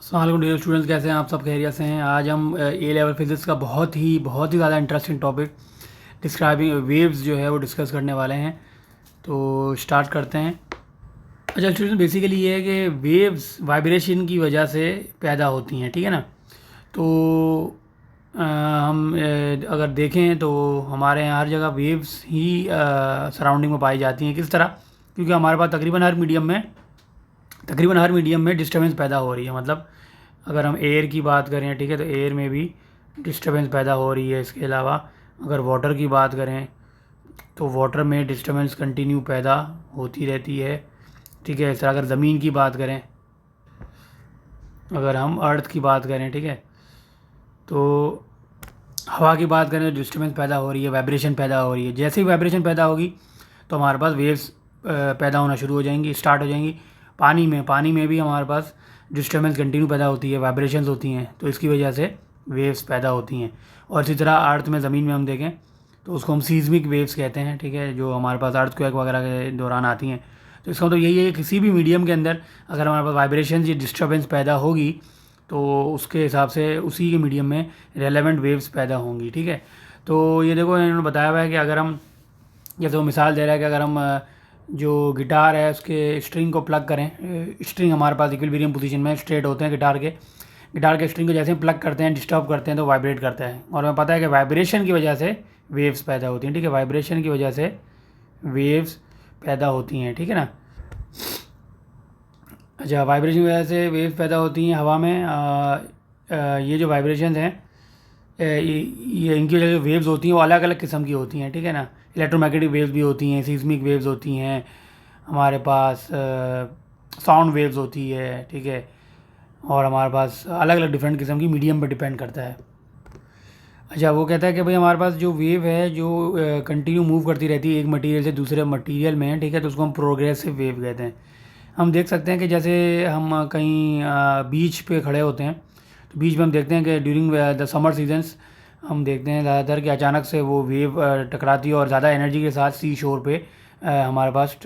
अस्सलाम dear students, कैसे हैं आप? सब खैरियत से हैं? आज हम ए लेवल फिजिक्स का बहुत ही ज़्यादा इंटरेस्टिंग टॉपिक डिस्क्राइबिंग वेव्स जो है वो डिस्कस करने वाले हैं। तो स्टार्ट करते हैं। अच्छा स्टूडेंट, बेसिकली ये है कि वेव्स वाइब्रेशन की वजह से पैदा होती हैं, ठीक है ना। तो हम अगर देखें तो हमारे यहाँ हर जगह वेव्स ही सराउंडिंग में पाई जाती हैं। किस तरह? क्योंकि हमारे पास तकरीबन हर मीडियम में डिस्टर्बेंस पैदा हो रही है। मतलब अगर हम एयर की बात करें, ठीक है, तो एयर में भी डिस्टर्बेंस पैदा हो रही है। इसके अलावा अगर वाटर की बात करें तो वाटर में डिस्टर्बेंस कंटिन्यू पैदा होती रहती है, ठीक है। इस तरह अगर ज़मीन की बात करें, अगर हम अर्थ की बात करें, ठीक है, तो हवा की बात करें तो डिस्टर्बेंस पैदा हो रही है, वाइब्रेशन पैदा हो रही है। जैसे ही वाइब्रेशन पैदा होगी तो हमारे पास वेव्स पैदा होना शुरू हो जाएंगी, स्टार्ट हो जाएंगी। पानी में भी हमारे पास डिस्टर्बेंस कंटिन्यू पैदा होती है, वाइब्रेशंस होती हैं, तो इसकी वजह से वेव्स पैदा होती हैं। और इसी तरह अर्थ में, ज़मीन में हम देखें तो उसको हम सीज़मिक वेव्स कहते हैं, ठीक है, जो हमारे पास अर्थक्वेक वगैरह के दौरान आती हैं। तो इसका मतलब यही है कि किसी भी मीडियम के अंदर अगर हमारे पास वाइब्रेशन या डिस्टर्बेंस पैदा होगी तो उसके हिसाब से उसी के मीडियम में रेलेवेंट वेव्स पैदा होंगी, ठीक है। तो ये देखो, इन्होंने बताया हुआ है कि अगर हम, जैसे वो मिसाल दे रहा है कि अगर हम जो गिटार है उसके स्ट्रिंग को प्लग करें, स्ट्रिंग हमारे पास इक्विलिब्रियम पोजीशन में स्ट्रेट होते हैं गिटार के स्ट्रिंग को जैसे हम प्लग करते हैं, डिस्टर्ब करते हैं तो वाइब्रेट करता है। और हमें पता है कि वाइब्रेशन की वजह से वेव्स पैदा होती हैं, ठीक है, वाइब्रेशन की वजह से वेव्स पैदा होती हैं, ठीक है ना। अच्छा, वाइब्रेशन की वजह से वेव्स पैदा होती हैं हवा में। ये जो वाइब्रेशन हैं, ये इनकी वजह से वेव्स होती हैं वो अलग अलग किस्म की होती हैं, ठीक है ना। इलेक्ट्रोमैग्नेटिक वेव्स भी होती हैं, सीस्मिक वेव्स होती हैं, हमारे पास साउंड वेव्स होती है, ठीक है। और हमारे पास अलग अलग डिफरेंट किस्म की, मीडियम पर डिपेंड करता है। अच्छा, वो कहता है कि भाई हमारे पास जो वेव है जो कंटिन्यू मूव करती रहती है एक मटेरियल से दूसरे मटेरियल में, ठीक है, तो उसको हम प्रोग्रेसिव वेव कहते हैं। हम देख सकते हैं कि जैसे हम कहीं बीच पे खड़े होते हैं तो बीच में हम देखते हैं कि ड्यूरिंग द समर सीजन्स हम देखते हैं ज़्यादातर कि अचानक से वो वेव टकराती है और ज़्यादा एनर्जी के साथ सी शोर पे हमारे पास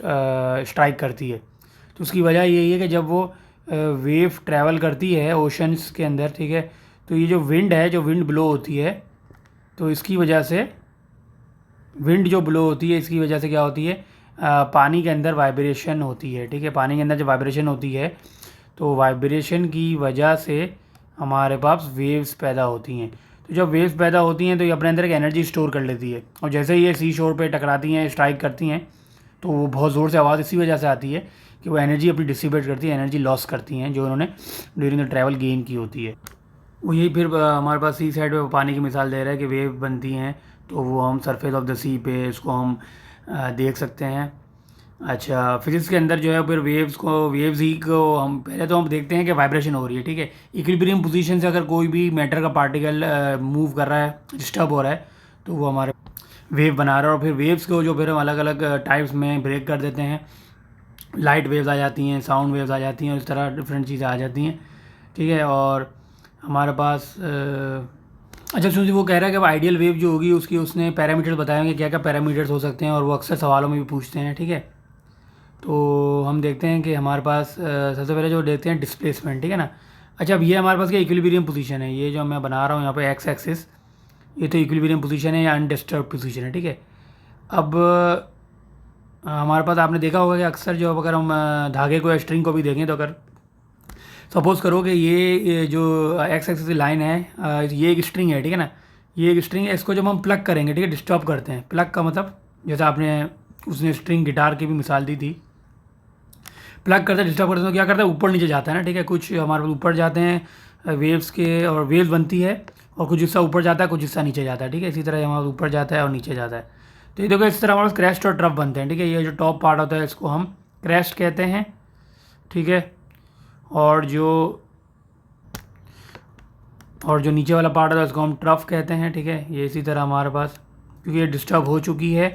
स्ट्राइक करती है। तो उसकी वजह यही है कि जब वो वेव ट्रैवल करती है ओशंस के अंदर, ठीक है, तो ये जो विंड ब्लो होती है, तो इसकी वजह से विंड जो ब्लो होती है इसकी वजह से क्या होती है, पानी के अंदर वाइब्रेशन होती है, ठीक है। पानी के अंदर जब वाइब्रेशन होती है तो वाइब्रेशन की वजह से हमारे पास वेव्स पैदा होती हैं। तो जब वेव्स पैदा होती हैं तो ये अपने अंदर एक एनर्जी स्टोर कर लेती है, और जैसे ही ये सी शोर पे टकराती हैं, स्ट्राइक करती हैं, तो वो बहुत ज़ोर से आवाज़ इसी वजह से आती है कि वो एनर्जी अपनी डिसिपेट करती है, एनर्जी लॉस करती हैं जो उन्होंने ड्यूरिंग द ट्रैवल गेन की होती है। वो यही फिर हमारे पास सी साइड पे पानी की मिसाल दे रहा है कि वेव बनती हैं, तो वो हम सरफेस ऑफ द सी पे इसको हम देख सकते हैं। अच्छा, फिजिक्स के अंदर जो है फिर वेव्स ही को हम पहले तो हम देखते हैं कि वाइब्रेशन हो रही है, ठीक है। इक्विलिब्रियम पोजीशन से अगर कोई भी मैटर का पार्टिकल मूव कर रहा है, डिस्टर्ब हो रहा है, तो वो हमारे वेव बना रहा है। और फिर वेव्स को जो फिर हम अलग अलग टाइप्स में ब्रेक कर देते हैं। लाइट वेव्स आ जाती हैं, साउंड वेव्स आ जाती हैं, और इस तरह डिफरेंट चीज़ें आ जाती हैं, ठीक है। और हमारे पास अच्छा सुनिए, वो कह रहा है कि अब आइडियल वेव जो होगी उसकी उसने पैरामीटर्स बताए होंगे, क्या क्या पैरामीटर्स हो सकते हैं, और वो अक्सर सवालों में भी पूछते हैं, ठीक है। तो हम देखते हैं कि हमारे पास सबसे पहले जो देखते हैं डिस्प्लेसमेंट, ठीक है ना। अच्छा, अब ये हमारे पास क्या इक्विलिब्रियम पोजीशन है, ये जो मैं बना रहा हूँ यहाँ पे एक्स एक्सिस, ये तो इक्विलिब्रियम पोजीशन है या अनडिस्टर्ब पोजीशन है, ठीक है। अब हमारे पास आपने देखा होगा कि अक्सर जो अगर हम धागे को या स्ट्रिंग को भी देखें तो अगर सपोज़ करो कि ये जो एक्स एक्सिस की लाइन है, ये एक स्ट्रिंग है, ठीक है ना। ये एक स्ट्रिंग है, इसको जब हम प्लग करेंगे, ठीक है, डिस्टर्ब करते हैं, प्लग का मतलब जैसे आपने उसने स्ट्रिंग गिटार की भी मिसाल दी थी, प्लग करते हैं, डिस्टर्ब करते हैं तो क्या करता है, ऊपर नीचे जाता है ना, ठीक है। कुछ हमारे पास ऊपर जाते हैं वेव्स के, और वेव्स बनती है, और कुछ हिस्सा ऊपर जाता है, कुछ हिस्सा नीचे जाता है, ठीक है। इसी तरह हमारे ऊपर जाता है और नीचे जाता है। तो ये देखो, इस तरह हमारे पास क्रेस्ट और ट्रफ बनते हैं, ठीक है। ये जो टॉप पार्ट होता है इसको हम क्रेस्ट कहते हैं, ठीक है। और जो नीचे वाला पार्ट होता है उसको हम ट्रफ कहते हैं, ठीक है। ये इसी तरह हमारे पास, क्योंकि ये डिस्टर्ब हो चुकी है,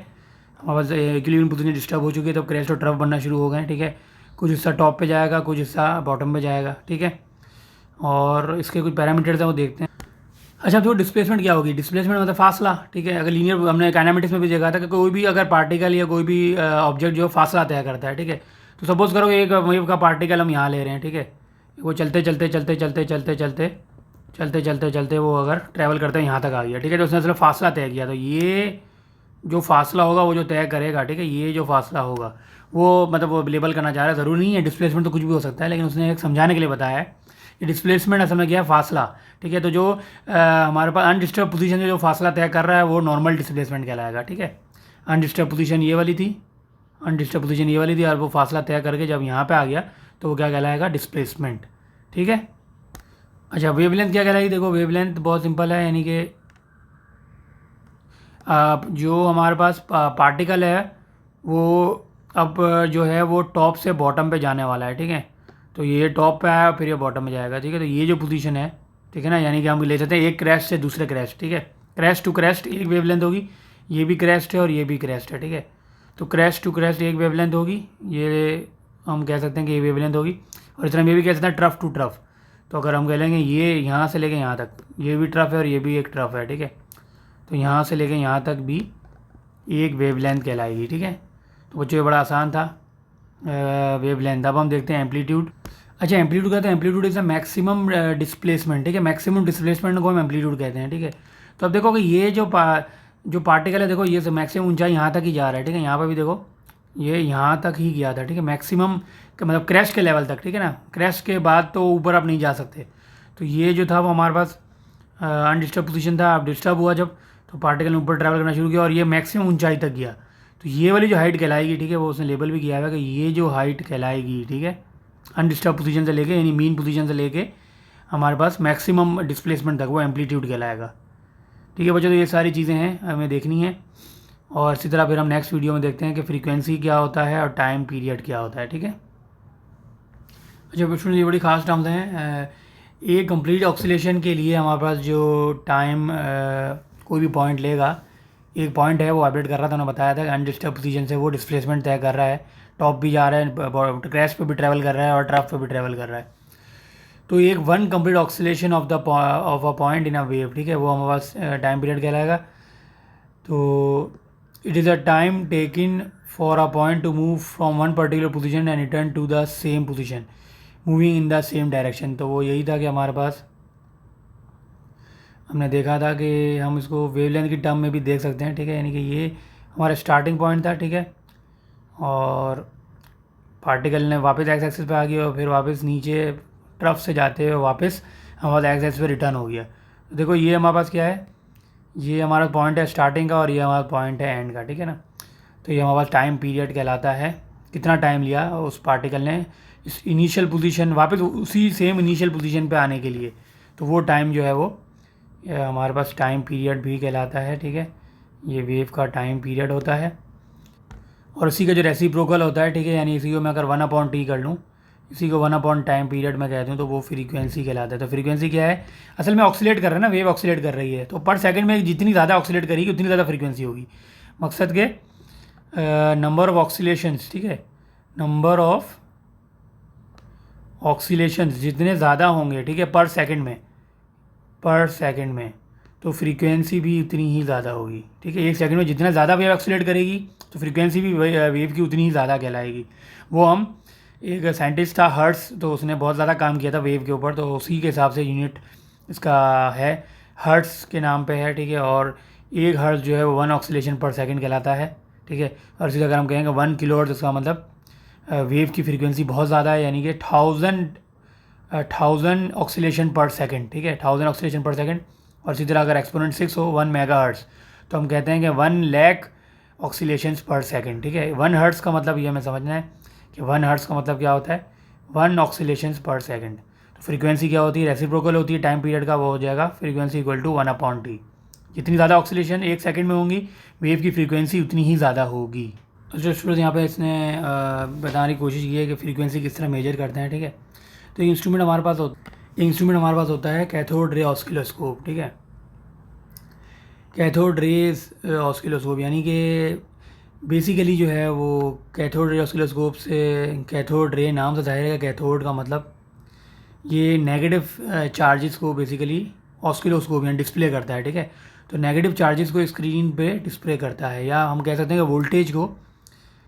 हमारे पास इक्विलिब्रियम पोजीशन डिस्टर्ब हो चुकी है, तो क्रेस्ट और ट्रफ बनना शुरू हो गए, ठीक है। कुछ हिस्सा टॉप पे जाएगा, कुछ हिस्सा बॉटम पे जाएगा, ठीक है। और इसके कुछ पैरामीटर्स हैं वो देखते हैं। अच्छा, तो डिस्प्लेसमेंट क्या होगी? डिस्प्लेसमेंट मतलब फासला, ठीक है। अगर लीनियर, हमने काइनेमेटिक्स में भी देखा था कि कोई भी अगर पार्टिकल या कोई भी ऑब्जेक्ट जो फासला तय करता है, ठीक है। तो सपोज़ करो एक वेव का पार्टिकल हम यहाँ ले रहे हैं, ठीक है, वो चलते चलते चलते चलते चलते चलते चलते चलते चलते वो अगर ट्रैवल करते यहाँ तक आ गया, ठीक है, तो उसने सिर्फ फासला तय किया। तो ये जो फासला होगा वो जो तय करेगा, ठीक है, ये जो फासला होगा वो मतलब वो लेबल करना चाह रहा है। ज़रूरी नहीं है, डिस्प्लेसमेंट तो कुछ भी हो सकता है, लेकिन उसने एक समझाने के लिए बताया है कि डिस्प्लेसमेंट असल में क्या है, फासला, ठीक है। तो जो हमारे पास अनडिस्टर्ब पोजीशन से जो फासला तय कर रहा है वो नॉर्मल डिस्प्लेसमेंट कहलाएगा, ठीक है। अनडिस्टर्ब पोजीशन ये वाली थी, अनडिस्टर्ब पोजीशन ये वाली थी, और वो फासला तय करके जब यहाँ पे आ गया तो वो क्या कहलाएगा, डिस्प्लेसमेंट, ठीक है। अच्छा, वेवलेंथ क्या कहलाएगी, देखो वेवलेंथ बहुत सिंपल है, यानी कि जो हमारे पास पार्टिकल है वो अब जो है वो टॉप से बॉटम पे जाने वाला है, ठीक है। तो ये टॉप पे आया फिर ये बॉटम में जाएगा, ठीक है। तो ये जो पोजीशन है, ठीक है ना, यानी कि हम ले सकते हैं एक क्रैश से दूसरे क्रैश, ठीक है। क्रैश टू क्रैश एक वेवलेंथ होगी, ये भी क्रैश है और ये भी क्रैश है, ठीक है। तो क्रैश टू क्रैश एक वेवलेंथ होगी, ये हम कह सकते हैं कि ये वेवलेंथ होगी। और इस तरह ये भी कह सकते हैं ट्रफ टू ट्रफ। तो अगर हम कह लेंगे ये यहाँ से लेके यहाँ तक, ये भी ट्रफ है और ये भी एक ट्रफ है, ठीक है। तो यहाँ से लेके यहाँ तक भी एक वेवलेंथ कहलाएगी, ठीक है। तो बच्चों ये बड़ा आसान था वेवलेंथ। अब हम देखते हैं एम्पलीट्यूड। अच्छा, एम्पलीट्यूड कहते हैं, amplitude is a maximum displacement, ठीक है। मैक्सिमम डिस्प्लेसमेंट को हम एम्पलीट्यूड कहते हैं, ठीक है। तो अब देखो कि ये जो पार्टिकल है, देखो ये मैक्सिमम ऊंचाई यहाँ तक ही जा रहा है, ठीक है। यहाँ पर भी देखो ये यहाँ तक ही गया था, ठीक है, मैक्सिमम मतलब क्रैश के लेवल तक, ठीक है ना। क्रैश के बाद तो ऊपर आप नहीं जा सकते। तो ये जो था वो हमारे पास अनडिस्टर्ब पोजीशन था। अब डिस्टर्ब हुआ जब, तो पार्टिकल ने ऊपर ट्रैवल करना शुरू किया और ये मैक्सिमम ऊंचाई तक गया। तो ये वाली जो हाइट कहलाएगी, ठीक है, वो उसने लेबल भी किया है कि ये जो हाइट कहलाएगी, ठीक है, अनडिस्टर्ब पोजीशन से लेके यानी मीन पोजीशन से लेके हमारे पास मैक्सिमम डिस्प्लेसमेंट तक वो एम्पलीट्यूड कहलाएगा, ठीक है बच्चों। तो ये सारी चीज़ें हैं हमें देखनी है, और इसी तरह फिर हम नेक्स्ट वीडियो में देखते हैं कि फ्रीक्वेंसी क्या होता है और टाइम पीरियड क्या होता है, ठीक है। अच्छा बच्चों, ये बड़ी खास टर्म्स हैं। एक कंप्लीट ऑक्सीलेशन के लिए हमारे पास जो टाइम कोई भी पॉइंट लेगा, एक पॉइंट है वो वाइब्रेट कर रहा था, उन्होंने बताया था कि अनडिस्टर्ब पोजीशन से वो डिस्प्लेसमेंट तय कर रहा है, टॉप भी जा रहा है, क्रैश पे भी ट्रैवल कर रहा है और ट्रफ पे भी ट्रैवल कर रहा है। तो एक one complete oscillation of a point in a wave, ठीक है, वो हमारे पास टाइम पीरियड कहलाएगा। तो it is a time taken for a point to move from one particular position and return to the same position moving in the same direction. तो वो यही था कि हमारे पास हमने देखा था कि हम इसको वेवलेंथ की टर्म में भी देख सकते हैं, ठीक है, यानी कि ये हमारा स्टार्टिंग पॉइंट था, ठीक है, और पार्टिकल ने वापस एक्स एक्सिस पे आ गया और फिर वापस नीचे ट्रफ से जाते हुए वापस हमारे एक्स एक्सिस पे रिटर्न हो गया। तो देखो ये हमारे पास क्या है, ये हमारा पॉइंट है स्टार्टिंग का और ये हमारा पॉइंट है एंड का, ठीक है ना। तो ये हमारे पास टाइम पीरियड कहलाता है, कितना टाइम लिया उस पार्टिकल ने इस इनिशियल पोजीशन वापस उसी सेम इनिशियल पोजीशन पे आने के लिए। तो वो टाइम जो है वो हमारे पास टाइम पीरियड भी कहलाता है, ठीक है। ये वेव का टाइम पीरियड होता है और इसी का जो रेसिप्रोकल होता है, ठीक है, यानी इसी को मैं अगर 1/t कर लूँ, इसी को 1 टाइम पीरियड में कहते हैं, तो वो फ्रीक्वेंसी कहलाता है। तो फ्रीक्वेंसी क्या है, असल में ऑक्सीलेट कर रहा है ना, वेव ऑक्सीलेट कर रही है, तो पर सेकंड में जितनी ज़्यादा ऑक्सीलेट करेगी उतनी ज़्यादा फ्रीक्वेंसी होगी। मकसद के नंबर ऑफ ऑक्सीलेशंस, ठीक है, नंबर ऑफ ऑक्सीलेशंस जितने ज़्यादा होंगे, ठीक है, पर सेकंड में तो फ्रीक्वेंसी भी उतनी ही ज़्यादा होगी, ठीक है। एक सेकंड में जितना ज़्यादा वेव ऑक्सीलेट करेगी तो फ्रीक्वेंसी भी वेव की उतनी ही ज़्यादा कहलाएगी। वो हम एक साइंटिस्ट था हर्ट्स, तो उसने बहुत ज़्यादा काम किया था वेव के ऊपर, तो उसी के हिसाब से यूनिट इसका है, हर्ट्स के नाम पे है, ठीक है। और एक हर्ट्स जो है वो 1 ऑक्सीलेशन पर सेकंड कहलाता है, ठीक है। और इसी अगर हम कहेंगे 1 किलोहर्ट्ज़, इसका मतलब वेव की फ्रीक्वेंसी बहुत ज़्यादा है, यानी कि 1000 ऑक्सीलेशन पर सेकंड, ठीक है, 1000 ऑक्सीलेशन पर सेकंड। और इसी तरह अगर एक्सपोनेंट 6 हो 1 मेगाहर्ट्ज़, तो हम कहते हैं कि 1 लाख ऑक्सीलेशंस पर सेकंड, ठीक है। 1 हर्ट्ज़ का मतलब ये हमें समझना है कि 1 हर्ट्ज़ का मतलब क्या होता है, 1 ऑक्सीलेशंस पर सेकंड। तो फ्रीक्वेंसी क्या होती है, रेसिप्रोकल होती है टाइम पीरियड का, वो हो जाएगा फ्रीक्वेंसी इक्वल टू 1/t। जितनी ज़्यादा ऑक्सीलेशन एक सेकंड में होंगी, वेव की फ्रीक्वेंसी उतनी ही ज़्यादा होगी। जो स्टूडेंट यहाँ पे इसने बताने की कोशिश की है कि फ्रीक्वेंसी किस तरह मेजर करते हैं, ठीक है। तो इंस्ट्रूमेंट हमारे पास होता है कैथोड रे ऑस्किलोस्कोप, ठीक है, कैथोड रेज ऑस्किलोस्कोप, यानी कि बेसिकली जो है वो कैथोड रे ऑस्किलोस्कोप से, कैथोड रे नाम से जाहिर है, कैथोड का मतलब ये नेगेटिव चार्जेस को बेसिकली ऑस्किलोस्कोप यानी डिस्प्ले करता है, ठीक है। तो नेगेटिव चार्जेस को स्क्रीन पे डिस्प्ले करता है, या हम कह सकते हैं कि वोल्टेज को,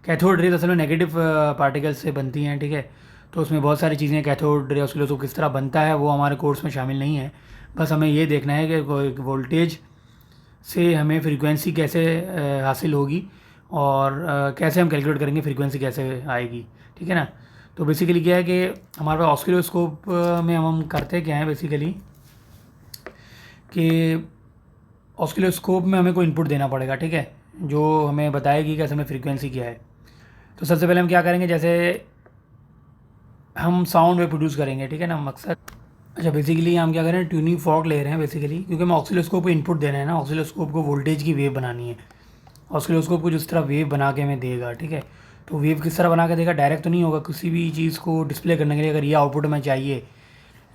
कैथोड रेज असल में नेगेटिव पार्टिकल्स से बनती हैं, ठीक है। तो उसमें बहुत सारी चीज़ें कैथोड रे ऑसिलोस्कोप किस तरह बनता है वो हमारे कोर्स में शामिल नहीं है। बस हमें ये देखना है कि वोल्टेज से हमें फ्रीक्वेंसी कैसे हासिल होगी और कैसे हम कैलकुलेट करेंगे फ्रीक्वेंसी कैसे आएगी, ठीक है ना। तो बेसिकली क्या है कि हमारे पास ऑसिलोस्कोप में हम करते क्या हैं बेसिकली कि ऑसिलोस्कोप में हमें कोई इनपुट देना पड़ेगा, ठीक है, जो हमें बताएगी कि असल में फ्रीक्वेंसी क्या है। तो सबसे पहले हम क्या करेंगे, जैसे हम साउंड वेव प्रोड्यूस करेंगे, ठीक है ना, मकसद। अच्छा, बेसिकली हम क्या करें, ट्यूनिंग फॉर्क ले रहे हैं बेसिकली, क्योंकि हम ऑसिलोस्कोप को इनपुट दे रहे हैं ना, ऑसिलोस्कोप को वोल्टेज की वेव बनानी है। ऑसिलोस्कोप को जिस तरह वेव बना के हमें देगा, ठीक है, तो वेव किस तरह बना के देगा, डायरेक्ट तो नहीं होगा। किसी भी चीज़ को डिस्प्ले करने के लिए अगर ये आउटपुट हमें चाहिए,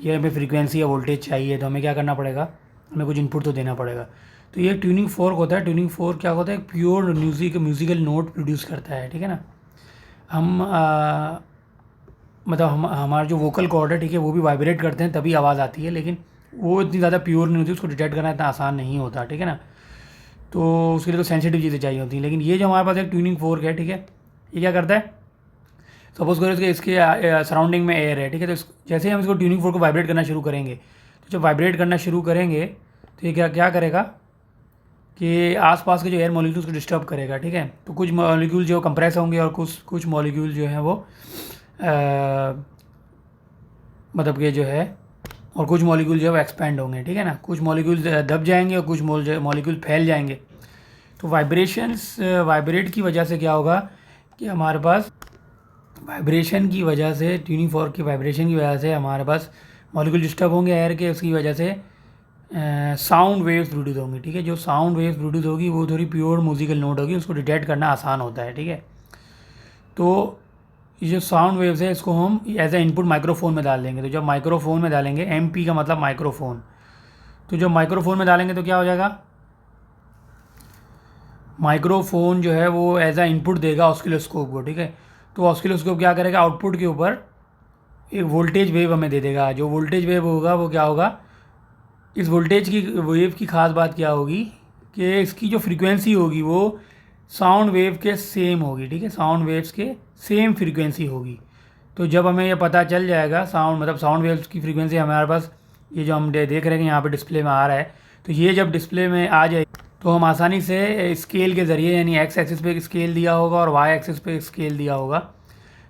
ये हमें फ्रीक्वेंसी या वोल्टेज चाहिए, तो हमें क्या करना पड़ेगा, हमें कुछ इनपुट तो देना पड़ेगा। तो ये ट्यूनिंग फोर्क होता है। ट्यूनिंग फोर्क क्या होता है, प्योर म्यूज़िकल नोट प्रोड्यूस करता है, ठीक है ना। हम मतलब हमारा जो वोकल कॉर्ड है, ठीक है, वो भी वाइब्रेट करते हैं तभी आवाज़ आती है, लेकिन वो इतनी ज़्यादा प्योर नहीं होती, उसको डिटेक्ट करना इतना आसान नहीं होता, ठीक है ना। तो उसके लिए तो सेंसिटिव चीज़ें चाहिए होती हैं। लेकिन ये जो हमारे पास एक ट्यूनिंग फोर्क है, ठीक है, ये क्या करता है, सपोज करो इसके सराउंडिंग में एयर है, ठीक है, तो जैसे ही हम इसको ट्यूनिंग फोर्क को वाइब्रेट करना शुरू करेंगे, तो जब वाइब्रेट करना शुरू करेंगे तो ये क्या क्या करेगा कि आसपास के जो एयर मॉलिक्यूल्स को डिस्टर्ब करेगा, ठीक है। तो कुछ मॉलिक्यूल जो कंप्रेस होंगे और कुछ मॉलिक्यूल जो है वो मतलब कि जो है, और कुछ मॉलिक्यूल जो है वो एक्सपेंड होंगे, ठीक है ना। कुछ मॉलिक्यूल दब जाएंगे और कुछ मॉलिक्यूल फैल जाएंगे। तो वाइब्रेट की वजह से क्या होगा कि हमारे पास वाइब्रेशन की वजह से, ट्यूनिंग फॉर्क की वाइब्रेशन की वजह से हमारे पास मॉलिक्यूल डिस्टर्ब होंगे एयर के, उसकी वजह से साउंड वेव्स प्रोड्यूस होंगी, ठीक है। जो साउंड वेव्स प्रोड्यूस होगी वो थोड़ी प्योर म्यूजिकल नोट होगी, उसको डिटेक्ट करना आसान होता है, ठीक है। तो ये जो साउंड वेव्स है इसको हम एज ए इनपुट माइक्रोफोन में डाल देंगे। तो जब माइक्रोफोन में डालेंगे, MP का मतलब माइक्रोफोन, तो जब माइक्रोफोन में डालेंगे तो क्या हो जाएगा, माइक्रोफोन जो है वो एज ए इनपुट देगा ऑसिलोस्कोप को, ठीक है। तो ऑसिलोस्कोप क्या करेगा, आउटपुट के ऊपर एक वोल्टेज वेव हमें दे देगा। जो वोल्टेज वेव होगा वो क्या होगा, इस वोल्टेज की वेव की ख़ास बात क्या होगी कि इसकी जो फ्रीक्वेंसी होगी वो साउंड वेव के सेम होगी, ठीक है, साउंड वेव्स के सेम फ्रीक्वेंसी होगी। तो जब हमें ये पता चल जाएगा साउंड वेव्स की फ्रीक्वेंसी हमारे पास, ये जो हम देख रहे हैं यहाँ पे डिस्प्ले में आ रहा है, तो ये जब डिस्प्ले में आ जाए तो हम आसानी से स्केल के ज़रिए, यानी एक्स एक्सिस पे स्केल दिया होगा और वाई एक्सिस पे स्केल दिया होगा,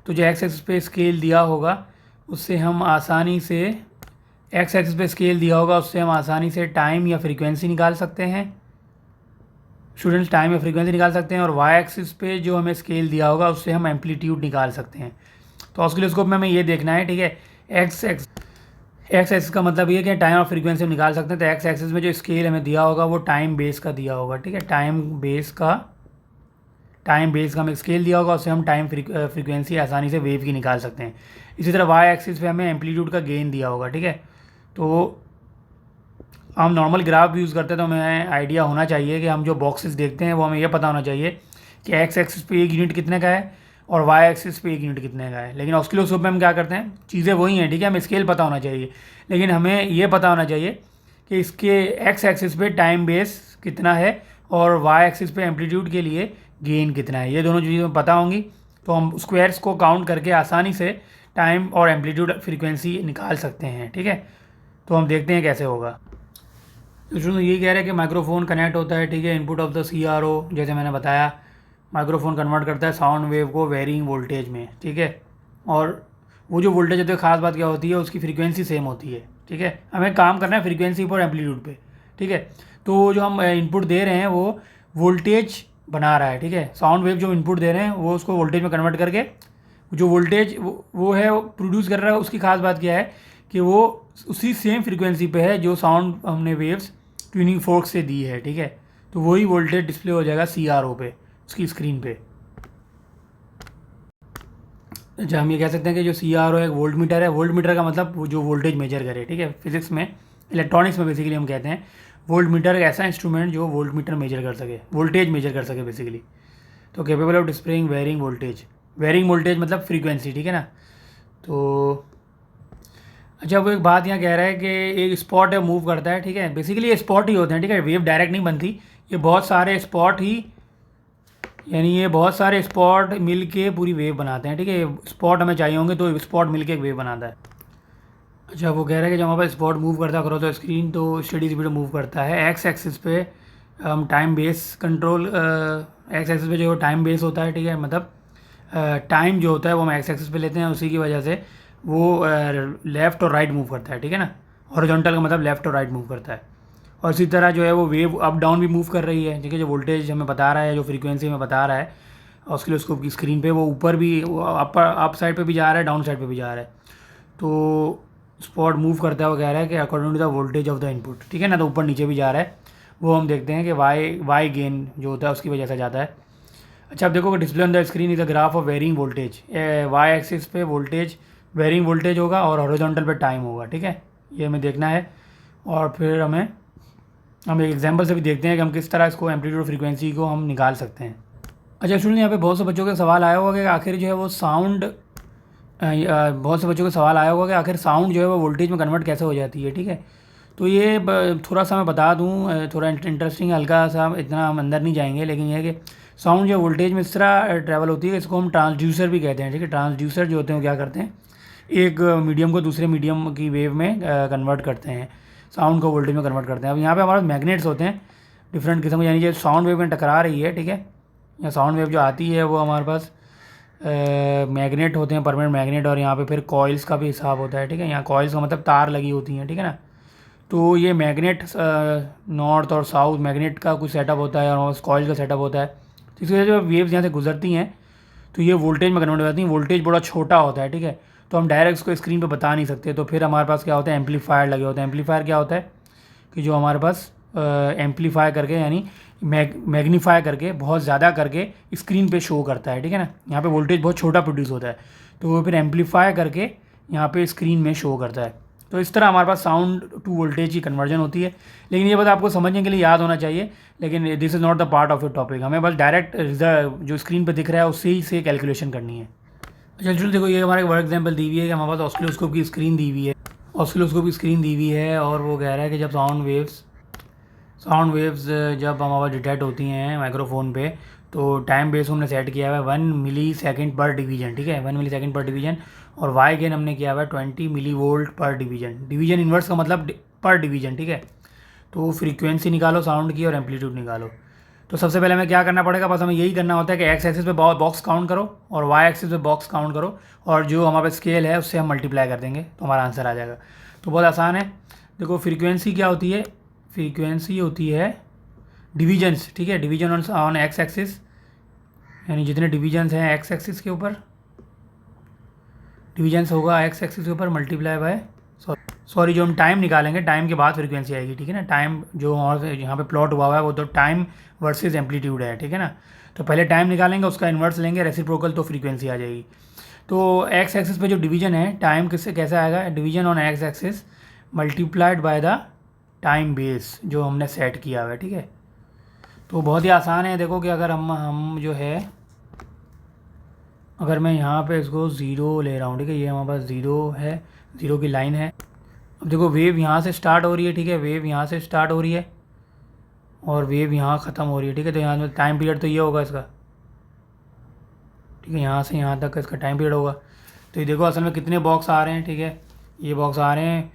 तो जो एक्स एक्सिस पे स्केल दिया होगा उससे हम आसानी से टाइम या फ्रीक्वेंसी निकाल सकते हैं, स्टूडेंट्स टाइम या फ्रीक्वेंसी निकाल सकते हैं। और वाई एक्सिस पे जो हमें स्केल दिया होगा उससे हम एम्पलीट्यूड निकाल सकते हैं। तो ऑसिलोस्कोप में हमें ये देखना है, ठीक है, एक्स एक्सिस का मतलब ये कि टाइम और फ्रीक्वेंसी हम निकाल सकते हैं। तो एक्स एक्सिस में जो स्केल हमें दिया होगा वो टाइम बेस का दिया होगा, ठीक है, टाइम बेस का हमें स्केल दिया होगा, उससे हम टाइम फ्रीक्वेंसी आसानी से वेव की निकाल सकते हैं। इसी तरह वाई एक्सिस पे हमें एम्पलीट्यूड का गेन दिया होगा, ठीक है। तो हम नॉर्मल ग्राफ यूज़ करते हैं तो हमें आइडिया होना चाहिए कि हम जो बॉक्सेस देखते हैं वो हमें यह पता होना चाहिए कि एक्स एक्सिस पे 1 यूनिट कितने का है और वाई एक्सिस पे 1 यूनिट कितने का है। लेकिन ऑसिलोस्कोप में हम क्या करते हैं, चीज़ें वही हैं, ठीक है, हमें स्केल पता होना चाहिए, लेकिन हमें ये पता होना चाहिए कि इसके एक्स एक्सिस पे टाइम बेस कितना है और वाई एक्सिस पे एम्पलीट्यूड के लिए गेन कितना है। ये दोनों चीज़ें पता होंगी तो हम स्क्वायर्स को काउंट करके आसानी से टाइम और एम्पलीट्यूड फ्रीक्वेंसी निकाल सकते हैं, ठीक है। तो हम देखते हैं कैसे होगा। तो यही कह रहे हैं कि माइक्रोफोन कनेक्ट होता है, ठीक है, इनपुट ऑफ द CRO, जैसे मैंने बताया, माइक्रोफोन कन्वर्ट करता है साउंड वेव को वेरिंग वोल्टेज में, ठीक है। और वो जो वोल्टेज होती है, ख़ास बात क्या होती है, उसकी फ्रीक्वेंसी सेम होती है, ठीक है। हमें काम करना है फ्रीक्वेंसी पर एम्पलीट्यूड पे, ठीक है। तो जो हम इनपुट दे रहे हैं वो वोल्टेज बना रहा है, ठीक है। साउंड वेव जो इनपुट दे रहे हैं वो उसको वोल्टेज में कन्वर्ट करके जो वोल्टेज वो है वो प्रोड्यूस कर रहा है। उसकी खास बात क्या है कि वो उसी सेम फ्रीक्वेंसी पे है जो साउंड हमने वेव्स ट्यूनिंग फोर्क से दी है, ठीक है। तो वही वोल्टेज डिस्प्ले हो जाएगा CRO पे, उसकी स्क्रीन पे। अच्छा, हम ये कह सकते हैं कि जो CRO एक वोल्ट मीटर है। वोल्ट मीटर का मतलब वो जो वोल्टेज मेजर करे, ठीक है। फिजिक्स में, इलेक्ट्रॉनिक्स में बेसिकली हम कहते हैं वोल्ट मीटर एक ऐसा इंस्ट्रूमेंट जो वोल्ट मीटर मेजर कर सके, वोल्टेज मेजर कर सके बेसिकली। तो capable of displaying varying voltage मतलब फ्रीक्वेंसी, ठीक है ना। तो अच्छा, वो एक बात यहाँ कह रहा है कि एक स्पॉट है मूव करता है, ठीक है। बेसिकली ये स्पॉट ही होते हैं, ठीक है, वेव डायरेक्ट नहीं बनती, ये बहुत सारे स्पॉट ही यानी ये बहुत सारे स्पॉट मिल के पूरी वेव बनाते हैं, ठीक है। स्पॉट हमें चाहिए होंगे तो स्पॉट मिल के एक वेव बनाता है। अच्छा, वो कह रहा है कि जब हमारे पास स्पॉट मूव करता करो तो स्क्रीन तो स्टेडी स्पीड में मूव करता है। एक्स एक्सिस पे हम time base control, x axis पे जो टाइम बेस होता है, ठीक है, मतलब टाइम जो होता है वो हम एक्स एक्सिस पे लेते हैं, उसी की वजह से वो लेफ़्ट और राइट मूव करता है, ठीक है ना। हॉरिजॉन्टल का मतलब लेफ़्ट और राइट मूव करता है। और इसी तरह जो है वो वेव अप डाउन भी मूव कर रही है, ठीक है। जो वोल्टेज हमें बता रहा है, जो फ्रीक्वेंसी हमें बता रहा है ऑसिलोस्कोप की स्क्रीन पे, वो ऊपर भी अप साइड पे भी जा रहा है, डाउन साइड पे भी जा रहा है। तो स्पॉट मूव करता है, वो कह रहा है कि according to the voltage of the input, ठीक है ना। तो ऊपर नीचे भी जा रहा है, वो हम देखते हैं कि वाई गेन जो होता है उसकी वजह से जाता है। अच्छा, अब देखो कि display on the screen is a graph of varying voltage. Y axis पे वोल्टेज, वेरिंग वोल्टेज होगा और हॉरिजॉन्टल पे टाइम होगा, ठीक है। ये हमें देखना है। और फिर हम एक एग्जांपल से भी देखते हैं कि हम किस तरह इसको एम्पलीट्यूड फ्रीक्वेंसी को हम निकाल सकते हैं। अच्छा स्टूडेंट, यहाँ पे बहुत से बच्चों का सवाल आया होगा कि आखिर जो है वो साउंड, बहुत से बच्चों को सवाल आया होगा कि आखिर साउंड जो है वो वोल्टेज में कन्वर्ट कैसे हो जाती है, ठीक है। तो ये थोड़ा सा मैं बता दूँ, थोड़ा इंटरेस्टिंग हल्का सा, इतना हम अंदर नहीं जाएंगे, लेकिन यह है कि साउंड जो वोल्टेज में इस तरह ट्रैवल होती है, इसको हम ट्रांसड्यूसर भी कहते हैं, ठीक है। ट्रांसड्यूसर जो होते हैं वो क्या करते हैं, एक मीडियम को दूसरे मीडियम की वेव में कन्वर्ट करते हैं, साउंड को वोल्टेज में कन्वर्ट करते हैं। अब यहाँ पे हमारे मैग्नेट्स होते हैं डिफरेंट किस्म के, यानी जो साउंड वेव में टकरा रही है, ठीक है, या साउंड वेव जो आती है वो हमारे पास मैग्नेट होते हैं, परमानेंट मैग्नेट। और यहाँ पे फिर कॉइल्स का भी हिसाब होता है, ठीक है। यहाँ कॉइल्स का मतलब तार लगी होती हैं, ठीक है ना। तो ये मैग्नेट नॉर्थ और साउथ मैग्नेट का कुछ सेटअप होता है और कॉइल का सेटअप होता है। तो इस वजह से जब वेव्स यहाँ से गुजरती हैं तो ये वोल्टेज में कन्वर्ट हो जाती हैं। वोल्टेज बड़ा छोटा होता है, ठीक है, तो हम डायरेक्ट इसको स्क्रीन पे बता नहीं सकते। तो फिर हमारे पास क्या होता है, एम्पलीफायर लगे होते हैं। एम्पलीफायर क्या होता है कि जो हमारे पास एम्पलीफाई करके, यानी मैग्नीफाई करके, बहुत ज़्यादा करके स्क्रीन पे शो करता है, ठीक है ना। यहाँ पे वोल्टेज बहुत छोटा प्रोड्यूस होता है, तो वो फिर एम्पलीफाई करके यहाँ पे स्क्रीन में शो करता है। तो इस तरह हमारे पास साउंड टू वोल्टेज की कन्वर्जन होती है। लेकिन ये बात आपको समझने के लिए याद होना चाहिए, लेकिन this is not the part of your topic. हमें बस डायरेक्ट रिजल्ट जो स्क्रीन पर दिख रहा है उससे ही से कैलकुलेशन करनी है। अच्छा चलो देखो, ये हमारे वर्क एग्जाम्पल दी हुई है कि हमारे पास ऑसिलोस्कोप की स्क्रीन दी हुई है, ऑसिलोस्कोप की स्क्रीन दी हुई है, और वो कह रहा है कि जब साउंड वेव्स जब हमारे पास डिटेक्ट होती हैं माइक्रोफोन पे, तो टाइम बेस हमने सेट किया हुआ है 1 मिली सेकेंड पर डिवीजन, ठीक है, 1 मिली सेकेंड पर डिवीजन। और वाई गेन हमने किया हुआ है 20 मिली वोल्ट पर डिवीजन। डिवीजन इन्वर्स का मतलब पर डिवीजन, ठीक है। तो फ्रीक्वेंसी निकालो साउंड की और एम्पलीट्यूड निकालो। तो सबसे पहले हमें क्या करना पड़ेगा, बस हमें यही करना होता है कि एक्स एक्सिस पे बॉक्स काउंट करो और वाई एक्सिस पे बॉक्स काउंट करो, और जो हमारे पास स्केल है उससे हम मल्टीप्लाई कर देंगे तो हमारा आंसर आ जाएगा। तो बहुत आसान है। देखो फ्रीक्वेंसी क्या होती है, फ्रीक्वेंसी होती है डिवीजन्स, ठीक है, डिवीजन ऑन एक्स एक्सिस, यानी जितने डिवीजन्स हैं एक्स एक्सिस के ऊपर, डिवीजन्स होगा एक्स एक्सिस के ऊपर मल्टीप्लाई बाय, सॉरी जो हम टाइम निकालेंगे टाइम के बाद फ्रीक्वेंसी आएगी, ठीक है ना। टाइम जो यहाँ पे प्लॉट हुआ है वो तो टाइम वर्सेस एम्पलीट्यूड है, ठीक है ना। तो पहले टाइम निकालेंगे, उसका इन्वर्स लेंगे रेसिप्रोकल, तो फ्रीक्वेंसी आ जाएगी। तो एक्स एक्सिस पे जो डिवीजन है टाइम किससे कैसे आएगा, division on x axis multiplied by the time base जो हमने सेट किया हुआ है, ठीक है। तो बहुत ही आसान है। देखो कि अगर हम जो है, अगर मैं यहाँ पे इसको ज़ीरो ले रहा हूँ, ठीक है, ये हमारे पास ज़ीरो है, ज़ीरो की लाइन है। अब देखो वेव यहाँ से स्टार्ट हो रही है, ठीक है, वेव यहाँ से स्टार्ट हो रही है और वेव यहाँ ख़त्म हो रही है, ठीक है। तो यहाँ टाइम पीरियड तो ये होगा इसका, ठीक है, यहाँ से यहाँ तक इसका टाइम पीरियड होगा। तो ये देखो असल में कितने बॉक्स आ रहे हैं, ठीक है, ये बॉक्स आ रहे हैं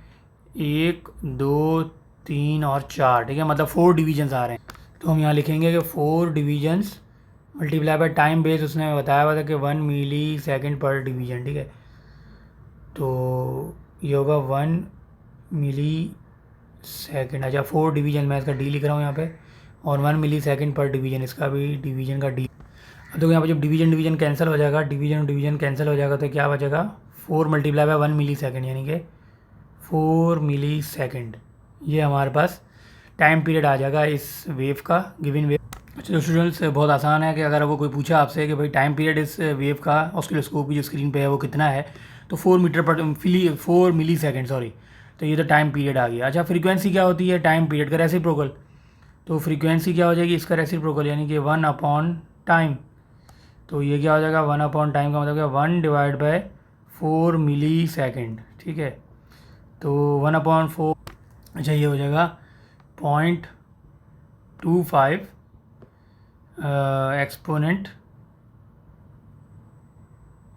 1 2 3 और 4, ठीक है, मतलब 4 डिवीजन्स आ रहे हैं। तो हम यहाँ लिखेंगे कि 4 divisions multiply by time base, उसने हमें बताया हुआ था कि 1 मिली सेकेंड पर डिवीजन, ठीक है। तो ये होगा 1 मिली सेकेंड। अच्छा 4 डिवीजन, मैं इसका डी लिख रहा हूँ यहाँ पे, और 1 मिली सेकेंड पर डिवीजन, इसका भी डिवीजन का डी। तो यहाँ पे जब डिवीजन कैंसिल हो जाएगा, डिवीजन कैंसिल हो जाएगा, तो क्या बचेगा 4 मल्टीप्लाई बाय 1 मिली सेकेंड, यानी कि 4 मिली सेकेंड। ये हमारे पास टाइम पीरियड आ जाएगा इस वेव का, गिवन वेव। अच्छा स्टूडेंट्स, बहुत आसान है कि अगर वो कोई पूछा आपसे कि भाई टाइम पीरियड इस वेव का ऑसिलोस्कोप की जो स्क्रीन पे है वो कितना है, तो 4 मिली सेकेंड, सॉरी, तो ये तो टाइम पीरियड आ गया। अच्छा फ्रीक्वेंसी क्या होती है, टाइम पीरियड का रेसिप्रोकल। तो फ्रीक्वेंसी क्या हो जाएगी, इसका रेसिप्रोकल, यानी कि 1 अपॉन टाइम। तो ये क्या हो जाएगा, 1 अपॉन टाइम का मतलब क्या, 1 डिवाइड बाय 4 मिली सेकेंड, ठीक है। तो 1/4, अच्छा ये हो जाएगा 0.25 एक्सपोनेंट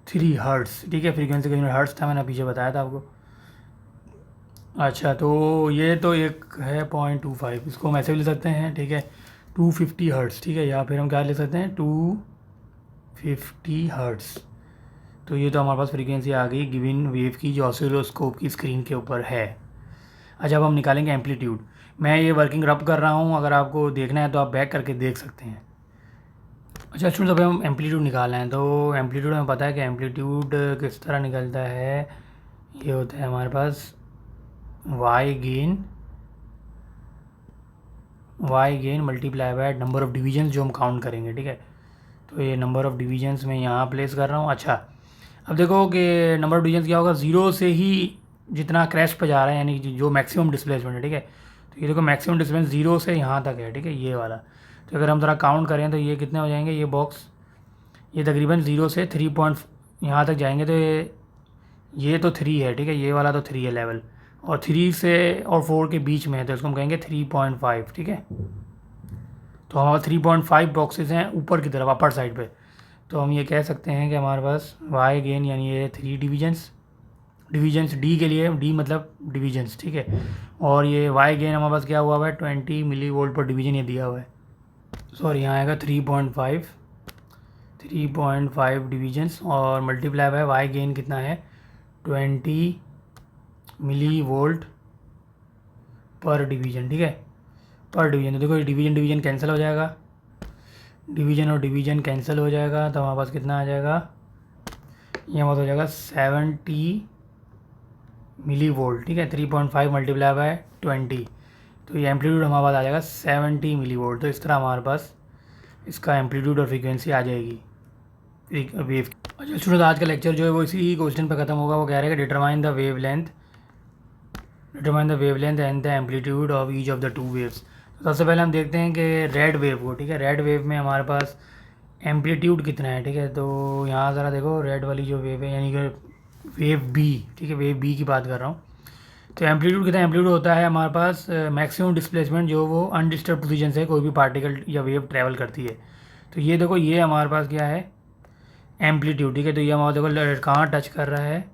3 हर्ट्स, ठीक है। फ्रीक्वेंसी का यूनिट हर्ट्स था, मैंने पीछे बताया था आपको। अच्छा, तो ये तो एक है 0.25, इसको हम ऐसे भी ले सकते हैं, ठीक है, 250 हर्ट्स, ठीक है, या फिर हम क्या ले सकते हैं 250 हर्ट्स। तो ये तो हमारे पास फ्रीक्वेंसी आ गई गिवन वेव की जो ऑसिलोस्कोप की स्क्रीन के ऊपर है। अच्छा, अब हम निकालेंगे एम्पलीट्यूड। मैं ये वर्किंग रब कर रहा हूँ, अगर आपको देखना है तो आप बैक करके देख सकते हैं। अच्छा स्टूडेंट्स, अभी हम एम्पलीट्यूड निकालना है, तो एम्पलीट्यूड हमें पता है कि एम्पलीट्यूड किस तरह निकलता है। ये होता है हमारे पास Y gain multiply by number of divisions जो हम काउंट करेंगे, ठीक है। तो ये नंबर ऑफ़ डिवीजन्स मैं यहाँ प्लेस कर रहा हूँ। अच्छा, अब देखो कि नंबर ऑफ़ डिवीजन्स क्या होगा, ज़ीरो से ही जितना क्रैश पे जा रहा है, यानी कि जो मैक्सिमम डिस्प्लेसमेंट है, ठीक है। तो ये देखो मैक्सिमम डिस्प्लेसमेंट ज़ीरो से यहाँ तक है, ठीक है, ये वाला। तो अगर हम ज़रा काउंट करें तो ये कितने हो जाएंगे, ये बॉक्स, ये तकरीबन ज़ीरो से 3 पॉइंट यहाँ तक जाएंगे। तो ये तो 3 है, ठीक है, ये वाला तो 3 है लेवल, और 3 से और 4 के बीच में है, तो इसको हम कहेंगे 3.5, ठीक है। तो हमारे 3.5 बॉक्सेस हैं ऊपर की तरफ, अपर साइड पे। तो हम ये कह सकते हैं कि हमारे पास वाई गेन यानी ये 3 डिवीजन्स डी के लिए, डी मतलब डिवीजन्स, ठीक है। और ये वाई गेन हमारे पास क्या हुआ है, 20 मिली वोल्ट पर डिवीजन ये दिया हुआ है। सॉरी, यहाँ आएगा 3.5 डिवीजन्स और मल्टीप्लाई बाय वाई गेन कितना है, 20 मिली वोल्ट पर डिवीजन, ठीक है, पर डिवीजन। तो देखो ये डिवीजन कैंसिल हो जाएगा, डिवीजन और डिवीजन कैंसिल हो जाएगा, तो हमारे पास कितना आ जाएगा, ये हमारा हो जाएगा 70 मिली वोल्ट, ठीक है। 3.5 मल्टीप्लाई बाय 20, तो ये एम्पलीट्यूड हमारे पास आ जाएगा 70 मिली वोल्ट। तो इस तरह हमारे पास इसका एम्पलीट्यूड और फ्रीक्वेंसी आ जाएगी वेव। अच्छा स्टूडेंट, आज का लेक्चर जो है वो इसी क्वेश्चन पे ख़त्म होगा। वो कह रहे हैं कि determine the wavelength and the amplitude of each of the two waves. तो सबसे पहले हम देखते हैं कि रेड वेव को, ठीक है, रेड वेव में हमारे पास एम्पलीट्यूड कितना है, ठीक है। तो यहाँ ज़रा देखो, रेड वाली जो वेव है यानी कि वेव बी, ठीक है, वेव बी की बात कर रहा हूँ। तो एम्पलीट्यूड कितना, एम्पलीट्यूड होता है हमारे पास मैक्सिमम डिस्प्लेसमेंट जो वो अनडिस्टर्ब पोजीशन से कोई भी पार्टिकल या वेव ट्रैवल करती है। तो ये देखो, ये हमारे पास क्या है, एम्पलीट्यूड, ठीक है। तो ये हमारे देखो कहाँ टच कर रहा है,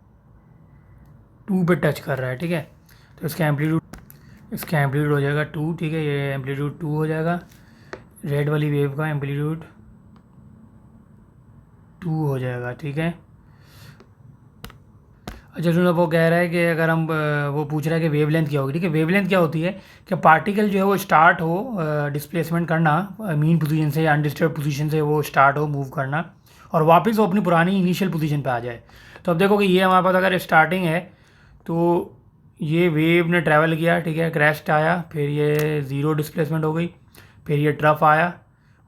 2 पे टच कर रहा है, ठीक है। तो इसका एम्पलीट्यूड हो जाएगा 2, ठीक है, ये एम्पलीट्यूड 2 हो जाएगा। रेड वाली वेव का एम्पलीट्यूड 2 हो जाएगा, ठीक है। अच्छा सुनो, वो कह रहा है कि अगर हम वो पूछ रहा है कि वेवलेंथ क्या होगी, ठीक है। वेवलेंथ क्या होती है कि पार्टिकल जो है वो स्टार्ट हो डिस्प्लेसमेंट करना मीन पोजीशन से या अनडिस्टर्ब पोजीशन से, वो स्टार्ट हो मूव करना, और वापस वो अपनी पुरानी इनिशियल पोजीशन पे आ जाए। तो अब देखो कि ये हमारे पास अगर स्टार्टिंग है, तो ये वेव ने ट्रैवल किया, ठीक है, क्रैश्ड आया, फिर ये ज़ीरो डिस्प्लेसमेंट हो गई, फिर ये ट्रफ आया,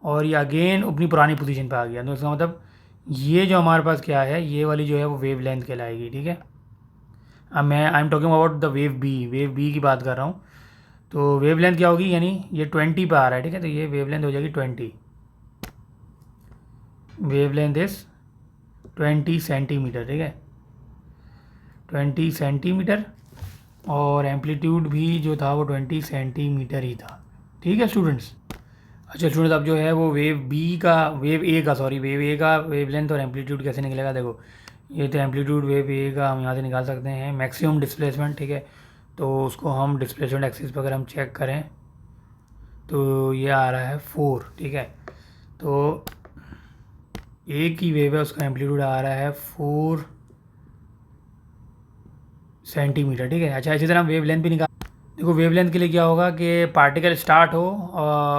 और ये अगेन अपनी पुरानी पोजीशन पे आ गया। तो इसका मतलब ये जो हमारे पास क्या है, ये वाली जो है वो वेव लेंथ कहलाएगी, ठीक है। अब मैं I am talking about the wave B की बात कर रहा हूँ। तो वेव लेंथ क्या होगी, यानी ये 20 पे आ रहा है, ठीक है। तो ये वेव लेंथ हो जाएगी 20, वेव लेंथ इज 20 सेंटीमीटर, ठीक है, 20 सेंटीमीटर, और एम्पलीट्यूड भी जो था वो 20 सेंटीमीटर ही था, ठीक है स्टूडेंट्स। अच्छा स्टूडेंट्स, अब जो है वो वेव ए का वेव लेंथ और एम्पलीट्यूड कैसे निकलेगा, देखो ये तो एम्पलीट्यूड वेव ए का हम यहाँ से निकाल सकते हैं, मैक्सिमम डिस्प्लेसमेंट, ठीक है। तो उसको हम डिस्प्लेसमेंट एक्सिस पर अगर हम चेक करें तो ये आ रहा है 4, ठीक है। तो ए की वेव है, उसका एम्पलीट्यूड आ रहा है 4 सेंटीमीटर, ठीक है। अच्छा, इसी तरह हम वेव लेंथ भी निकाल, देखो वेव लेंथ के लिए क्या होगा कि पार्टिकल स्टार्ट हो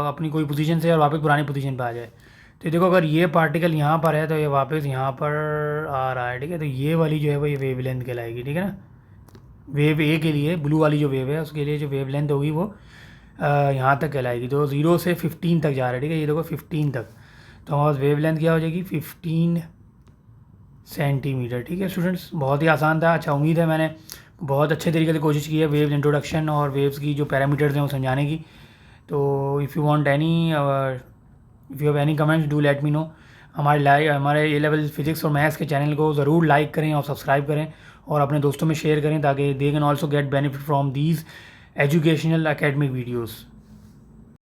अपनी कोई पोजीशन से और वापस पुरानी पोजीशन पे आ जाए। तो देखो अगर ये पार्टिकल यहाँ पर है तो ये वापस यहाँ पर आ रहा है, ठीक है। तो ये वाली जो है वो ये वेव लेंथ कहलाएगी, ठीक है ना। वेव ए के लिए ब्लू वाली जो वेव है उसके लिए जो वेव लेंथ होगी वो यहाँ तक कहलाएगी। तो 0 से 15 तक जा रहा है, ठीक है, ये देखो 15 तक। तो हमारे पास वेव लेंथ क्या हो जाएगी, 15 सेंटीमीटर, ठीक है स्टूडेंट्स। बहुत ही आसान था। अच्छा, उम्मीद है मैंने बहुत अच्छे तरीके से कोशिश की है वेव इंट्रोडक्शन और वेव्स की जो पैरामीटर्स हैं वो समझाने की। तो if you have any comments do let me know. हमारे ए लेवल फिजिक्स और मैथ्स के चैनल को ज़रूर लाइक करें और सब्सक्राइब करें और अपने दोस्तों में शेयर करें ताकि they can also get benefit from these educational academic videos.